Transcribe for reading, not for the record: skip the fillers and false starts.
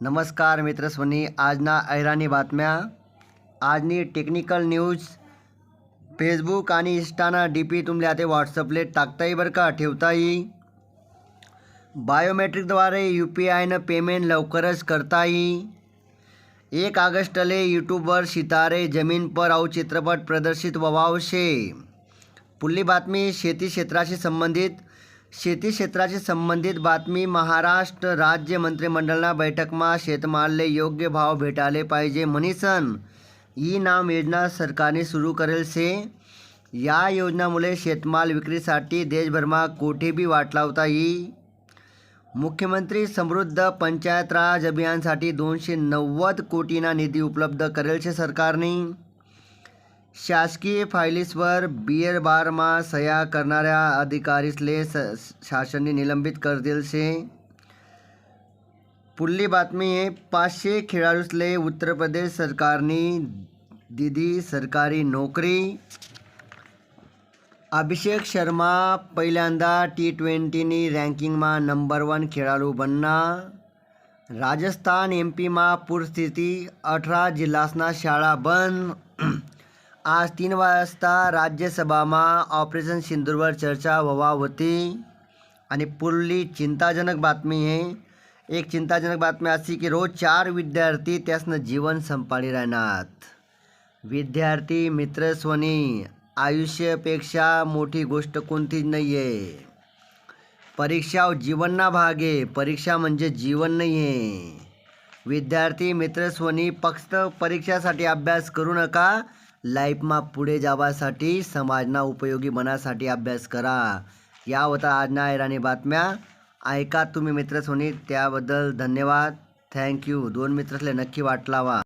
नमस्कार मित्रस्वनी, आजना ऐराणी बातम्या, आजनी technical news Facebook आणि इंस्टाना DP तुमल्या ते व्हॉट्सअपले टाकता येईल बरं का, ठेवता येईल. बायोमेट्रिकद्वारे UPIनं पेमेंट लवकरच करता येईल. 1 ऑगस्टले यूट्यूबवर सितारे जमीन पर आउ चित्रपट प्रदर्शित व्हाव शे. पुढली बातमी शेती क्षेत्राशी संबंधित बातमी. महाराष्ट्र राज्य मंत्रिमंडळना बैठकमा शेतमालले योग्य भाव भेटाले पाहिजे म्हणीसन ई नाम योजना सरकारने सुरू करेल शे. या योजनामुळे शेतमाल विक्रीसाठी देशभरमा कोठे बी वाट लावता येईल. मुख्यमंत्री समृद्ध पंचायत राज अभियानसाठी 290 कोटीना निधी उपलब्ध करेल शे सरकारने. शासकीय फायलीसवर बियर बारमा सह्या करणाऱ्या अधिकारीसले शासनाने निलंबित कर देल शे. पुढली बातमी आहे 500 खेळाडूसले उत्तर प्रदेश सरकारने दिधी सरकारी नोकरी. अभिषेक शर्मा पहिल्यांदा T20नी रँकिंगमा नंबर 1 खेळाडू बनना. राजस्थान MP मा पूरस्थिती, 18 जिल्हासना शाळा बंद. आज 3 वाजता राज्यसभामा ऑपरेशन सिंदूरवर चर्चा व्हावा होती. आणि पुढली चिंताजनक बातमी आहे. एक चिंताजनक बातमी अशी की रोज 4 विद्यार्थी त्यासनं जीवन संपाळी राहणार. विद्यार्थी मित्रस्वनी, आयुष्यापेक्षा मोठी गोष्ट कोणतीच नाही आहे. परीक्षा जीवनना भाग आहे. परीक्षा म्हणजे जीवन नाही आहे. विद्यार्थी मित्रस्वनी, फक्त परीक्षासाठी अभ्यास करू नका. लाईफमा पुढे जावासाठी, समाजना उपयोगी बनासाठी अभ्यास करा. या होता आजना ऐराणी बातम्या. ऐका तुम्ही मित्रस्वनी, त्याबद्दल धन्यवाद. थँक्यू. 2 मित्रसले नक्की वाट लावा.